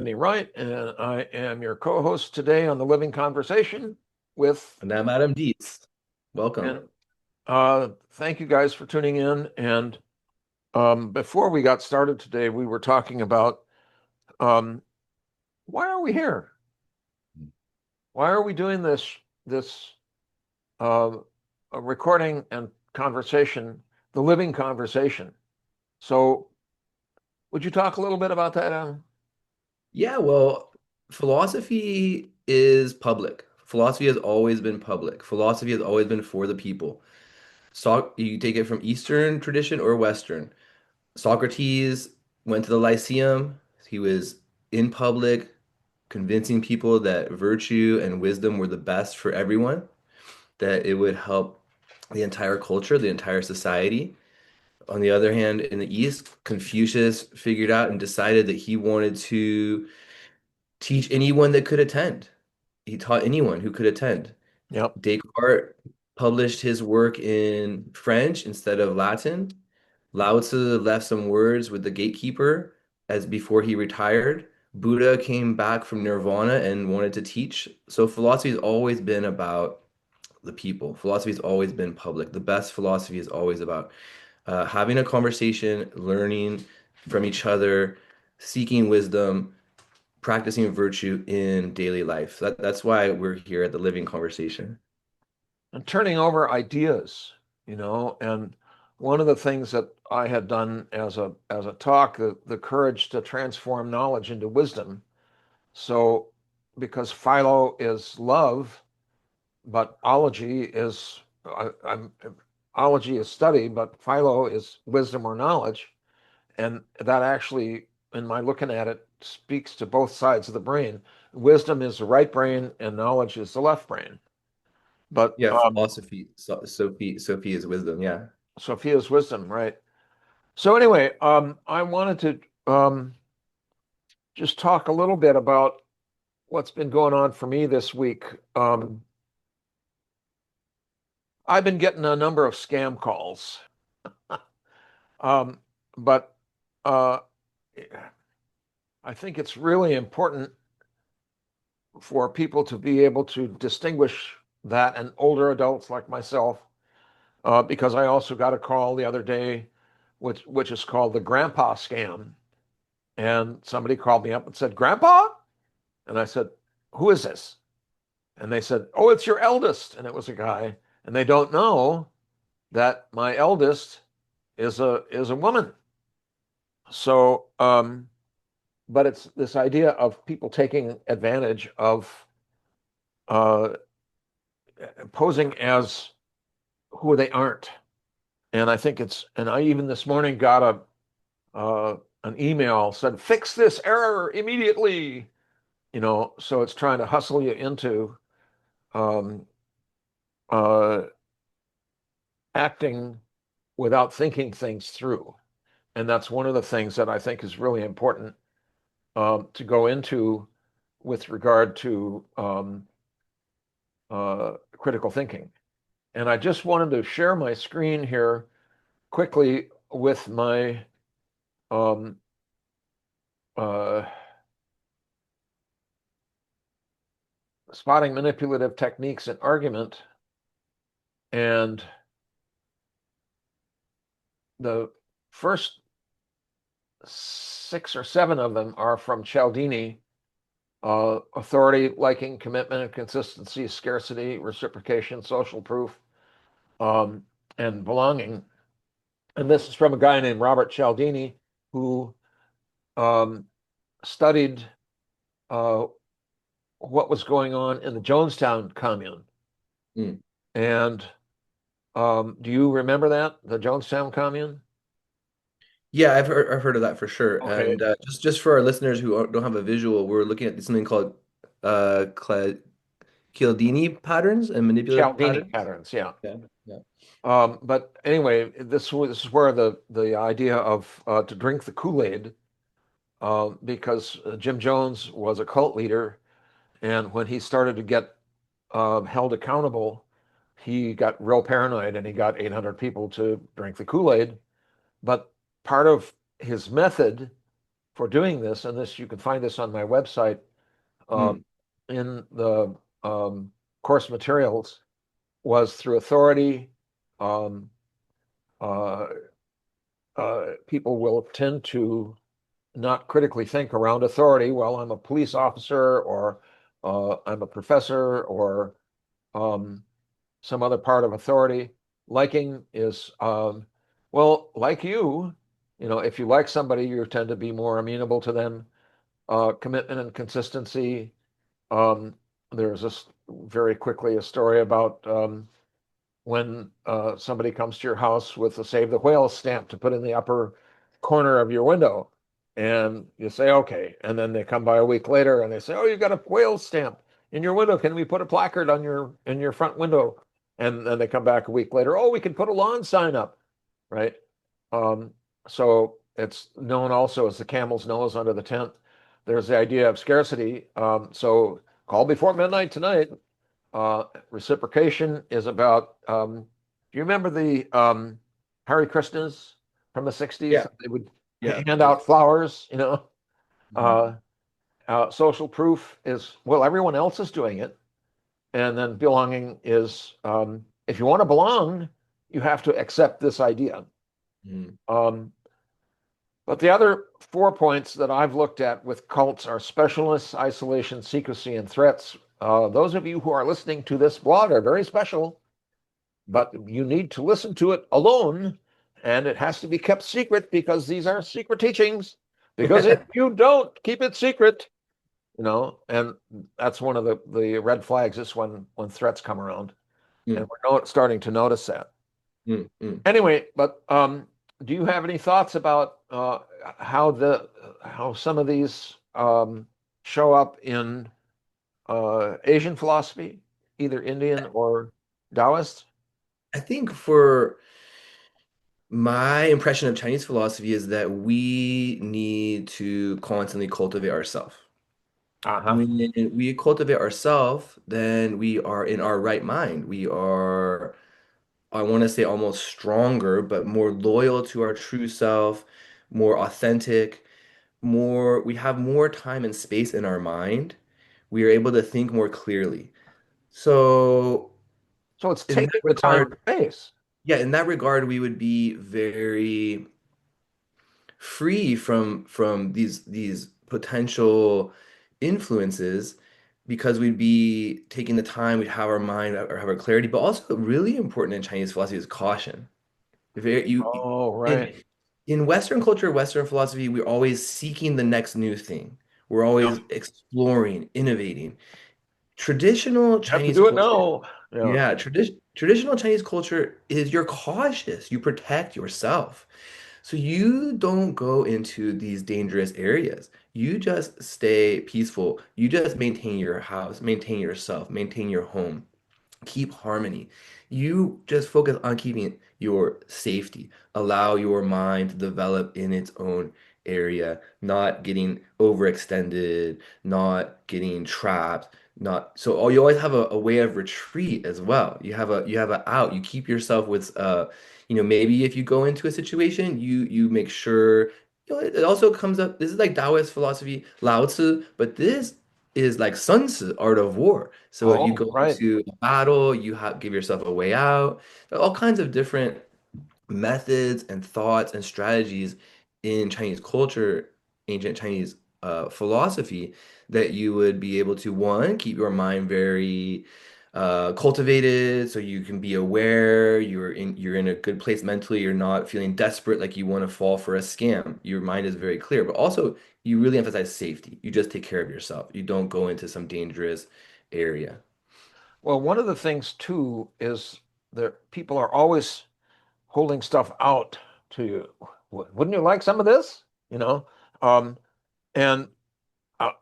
Wright, and I am your co-host today on the Living Conversation with, And I'm Adam Dietz. and Welcome. thank you guys for tuning in. And before we got started today, we were talking about um, why are we here? Why are we doing this uh, recording and conversation, the living conversation? So, would you talk a little bit about that, Adam? Yeah, well, philosophy is public. Philosophy has always been public. Philosophy has always been for the people. So you take it from Eastern tradition or Western. Socrates went to the Lyceum. He was in public, convincing people that virtue and wisdom were the best for everyone, that it would help the entire culture, the entire society. On the other hand, in the East, Confucius figured out and decided that he wanted to teach anyone that could attend. He taught anyone who could attend. Yep. Descartes published his work in French instead of Latin. Lao Tzu left some words with the gatekeeper as before he retired. Buddha came back from Nirvana and wanted to teach. So philosophy has always been about the people. Philosophy has always been public. The best philosophy is always about having a conversation, learning from each other, seeking wisdom, practicing virtue in daily life. That's why we're here at the Living Conversation. And turning over ideas, and one of the things that I had done as a talk, the courage to transform knowledge into wisdom. So because philo is love, but ology is ology is study, but philo is wisdom or knowledge. And that actually, in my looking at it, speaks to both sides of the brain. Wisdom is the right brain and knowledge is the left brain. But Yeah, philosophy, Sophie is wisdom. Yeah. Sophia's wisdom, right? So anyway, I wanted to just talk a little bit about what's been going on for me this week. I've been getting a number of scam calls, um, but uh, I think it's really important for people to be able to distinguish that, and older adults like myself, because I also got a call the other day, which is called the grandpa scam. And somebody called me up and said, "Grandpa?" And I said, "Who is this?" And they said, "Oh, it's your eldest." And it was a guy. And they don't know that my eldest is a woman. So, but it's this idea of people taking advantage of uh, posing as who they aren't. And I think and I even this morning got an email said, "Fix this error immediately." So it's trying to hustle you into um, uh, acting without thinking things through. And that's one of the things that I think is really important to go into with regard to critical thinking. And I just wanted to share my screen here quickly with my um, uh, spotting manipulative techniques in argument. And the first 6 or 7 of them are from Cialdini: authority, liking, commitment and consistency, scarcity, reciprocation, social proof, um, and belonging. And this is from a guy named Robert Cialdini, who um, studied uh, what was going on in the Jonestown commune. Mm. And do you remember that, the Jonestown commune? Yeah, I've heard of that for sure. Okay. And just for our listeners who don't have a visual, we're looking at something called Cialdini patterns and manipulative Cialdini patterns. patterns, yeah. Yeah, yeah. But anyway, this is where the idea of to drink the Kool-Aid, because Jim Jones was a cult leader, and when he started to get held accountable, he got real paranoid and he got 800 people to drink the Kool-Aid. But part of his method for doing this, and this you can find this on my website uh, mm, in the course materials, was through authority. Um, uh, People will tend to not critically think around authority. Well, I'm a police officer, or I'm a professor, or um, some other part of authority. Liking is, well, like if you like somebody, you tend to be more amenable to them. Commitment and consistency. Um, there's this very quickly a story about when somebody comes to your house with a Save the Whales stamp to put in the upper corner of your window. And you say, okay. And then they come by a week later and they say, oh, you got a whale stamp in your window. Can we put a placard on your front window? And then they come back a week later. Oh, we can put a lawn sign up, right? Um, so it's known also as the camel's nose under the tent. There's the idea of scarcity. So call before midnight tonight. Reciprocation is about, do you remember the Hare Krishnas from the 60s? yeah, They would yeah. hand out flowers, Mhm. Uh, Social proof is, well, everyone else is doing it. And then belonging is, if you want to belong, you have to accept this idea. Mm, Um, but the other 4 points that I've looked at with cults are specialness, isolation, secrecy, and threats. Those of you who are listening to this blog are very special, but you need to listen to it alone, and it has to be kept secret because these are secret teachings. Because if you don't keep it secret, and that's one of the red flags is when threats come around, and mm, we're starting to notice that. mm, mm. Anyway, but do you have any thoughts about how some of these show up in Asian philosophy, either Indian or Taoist? I think for my impression of Chinese philosophy is that we need to constantly cultivate ourselves. Uh-huh. When we cultivate ourselves, then we are in our right mind. We are, I want to say, almost stronger, but more loyal to our true self, more authentic, we have more time and space in our mind. We are able to think more clearly. So, So it's in that taking the time regard, and space. yeah, in that regard, we would be very free from these potential influences because we'd be taking the time, we'd have our mind or have our clarity, but also really important in Chinese philosophy is caution. If Oh, right. in Western culture, Western philosophy, we're always seeking the next new thing. We're Yeah. always exploring, innovating. Traditional You have to Chinese do it culture, now. Yeah. yeah, traditional Chinese culture is you're cautious, you protect yourself. So you don't go into these dangerous areas. You just stay peaceful. You just maintain your house, maintain yourself, maintain your home, keep harmony. You just focus on keeping your safety. Allow your mind to develop in its own area, not getting overextended, not getting trapped, not so you always have a way of retreat as well. You have a out. You keep yourself with maybe if you go into a situation, you make sure it also comes up. This is like Taoist philosophy, Lao Tzu, but this is like Sun Tzu, Art of War. So if you Oh, go right. into a battle, you have give yourself a way out. There are all kinds of different methods and thoughts and strategies in Chinese culture, ancient Chinese philosophy, that you would be able to, one, keep your mind very cultivated so you can be aware you're in a good place mentally, you're not feeling desperate like you want to fall for a scam. Your mind is very clear, but also you really emphasize safety. You just take care of yourself. You don't go into some dangerous area. Well, one of the things too is that people are always holding stuff out to you. Wouldn't you like some of this? You know, um, and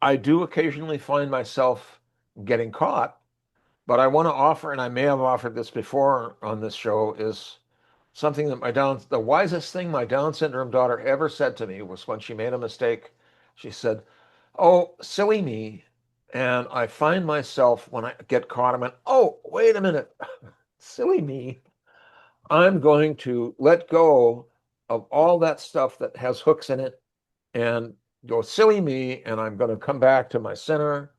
I do occasionally find myself getting caught, but I want to offer, and I may have offered this before on this show, is something that the wisest thing my Down syndrome daughter ever said to me was when she made a mistake. She said, "Oh, silly me." And I find myself when I get caught, I went, "Oh, wait a minute, silly me. I'm going to let go of all that stuff that has hooks in it and go silly me, and I'm going to come back to my center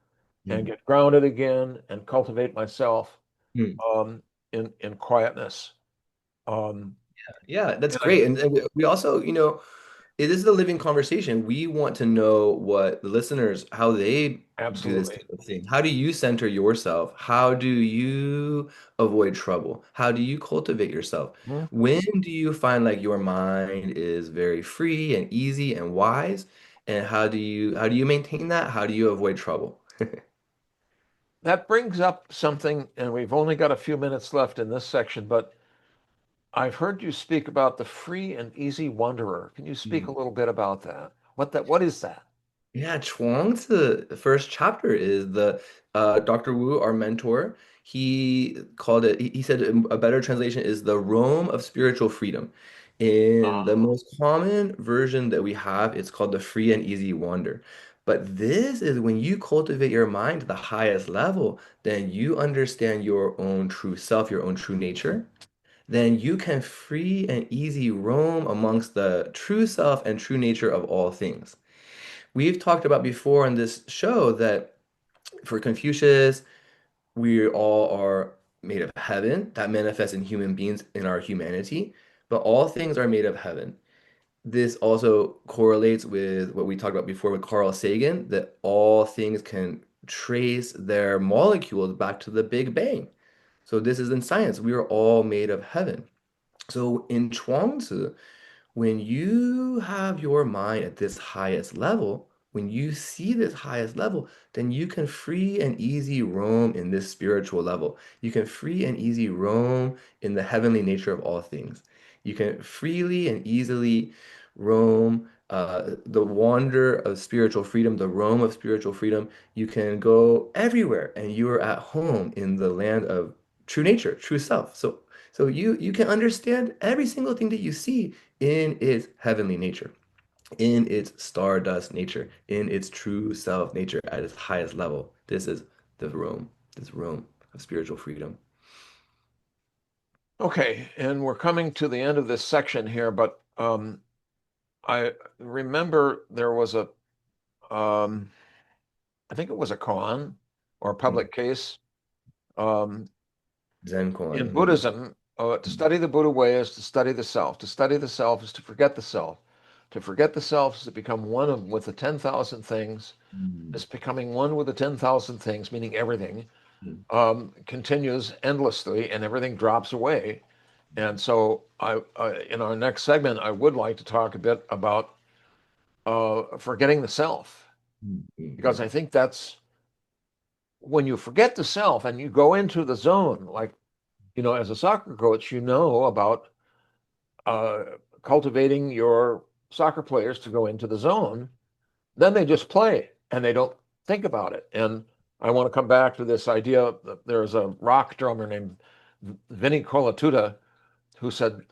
and Mm. get grounded again and cultivate myself Mm. in quietness. Um, Yeah, that's and I great. And we also, it is a living conversation. We want to know what the listeners, how they do this absolutely. type of thing. How do you center yourself? How do you avoid trouble? How do you cultivate yourself? Mhm. When do you find like your mind is very free and easy and wise? And how do you maintain that? How do you avoid trouble? That brings up something, and we've only got a few minutes left in this section, but I've heard you speak about the free and easy wanderer. Can you speak a little bit about that? What is that? Yeah, Chuang Tzu, the first chapter is the Dr. Wu, our mentor. He called it, he said a better translation is the Rome of spiritual freedom. In the Ah, most common version that we have, it's called the free and easy wander. But this is when you cultivate your mind to the highest level, then you understand your own true self, your own true nature. Then you can free and easy roam amongst the true self and true nature of all things. We've talked about before on this show that for Confucius, we all are made of heaven that manifests in human beings in our humanity, but all things are made of heaven. This also correlates with what we talked about before with Carl Sagan, that all things can trace their molecules back to the Big Bang. So this is in science. We are all made of heaven. So in Chuang when you have your mind at this highest level, when you see this highest level, then you can free and easy roam in this spiritual level. You can free and easy roam in the heavenly nature of all things. You can freely and easily roam the wander of spiritual freedom, the roam of spiritual freedom. You can go everywhere and you are at home in the land of true nature, true self. So you can understand every single thing that you see in its heavenly nature, in its stardust nature, in its true self nature at its highest level. This is the Rome, this Rome of spiritual freedom. okay. And we're coming to the end of this section here, but I remember there was um, I think it was a koan or a Mm. public case um, Zen in koan, maybe. Buddhism. To study the Buddha way is to study the self. To study the self is to forget the self. To forget the self is to become with the 10,000 things. Mm. Is becoming one with the 10,000 things, meaning everything, Mm. continues endlessly and everything drops away. And so, in our next segment, I would like to talk a bit about forgetting the self, Mm. because Mm. I think that's when you forget the self and you go into the zone, like, as a soccer coach, about uh, cultivating your soccer players to go into the zone. Then they just play and they don't think about it. And I want to come back to this idea that there's a rock drummer named Vinnie Colaiuta who said,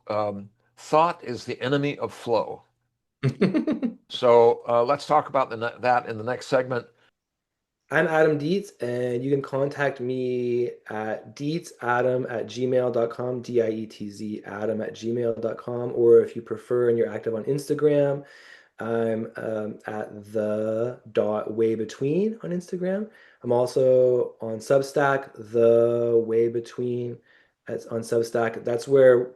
thought is the enemy of flow. Mm. So let's talk about that in the next segment. I'm Adam Dietz, and you can contact me at dietzadam@gmail.com, Dietz Adam@gmail.com, or if you prefer and you're active on Instagram, I'm at the dot way between on Instagram. I'm also on Substack, the way between on Substack. That's where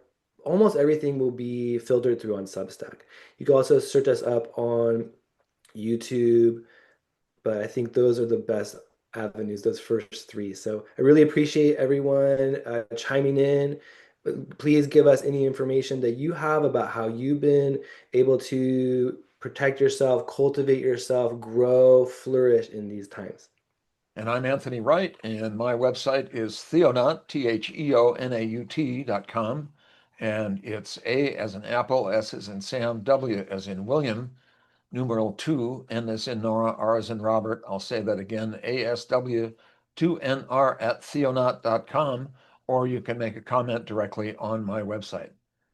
almost everything will be filtered through on Substack. You can also search us up on YouTube, but I think those are the best avenues, those first three. So I really appreciate everyone chiming in. Please give us any information that you have about how you've been able to protect yourself, cultivate yourself, grow, flourish in these times. And I'm Anthony Wright, and my website is theonaut, theonaut.com. And it's A as in Apple, S as in Sam, W as in William, numeral 2, N as in Nora, R as in Robert. I'll say that again, ASW2NR at theonaut.com, or you can make a comment directly on my website.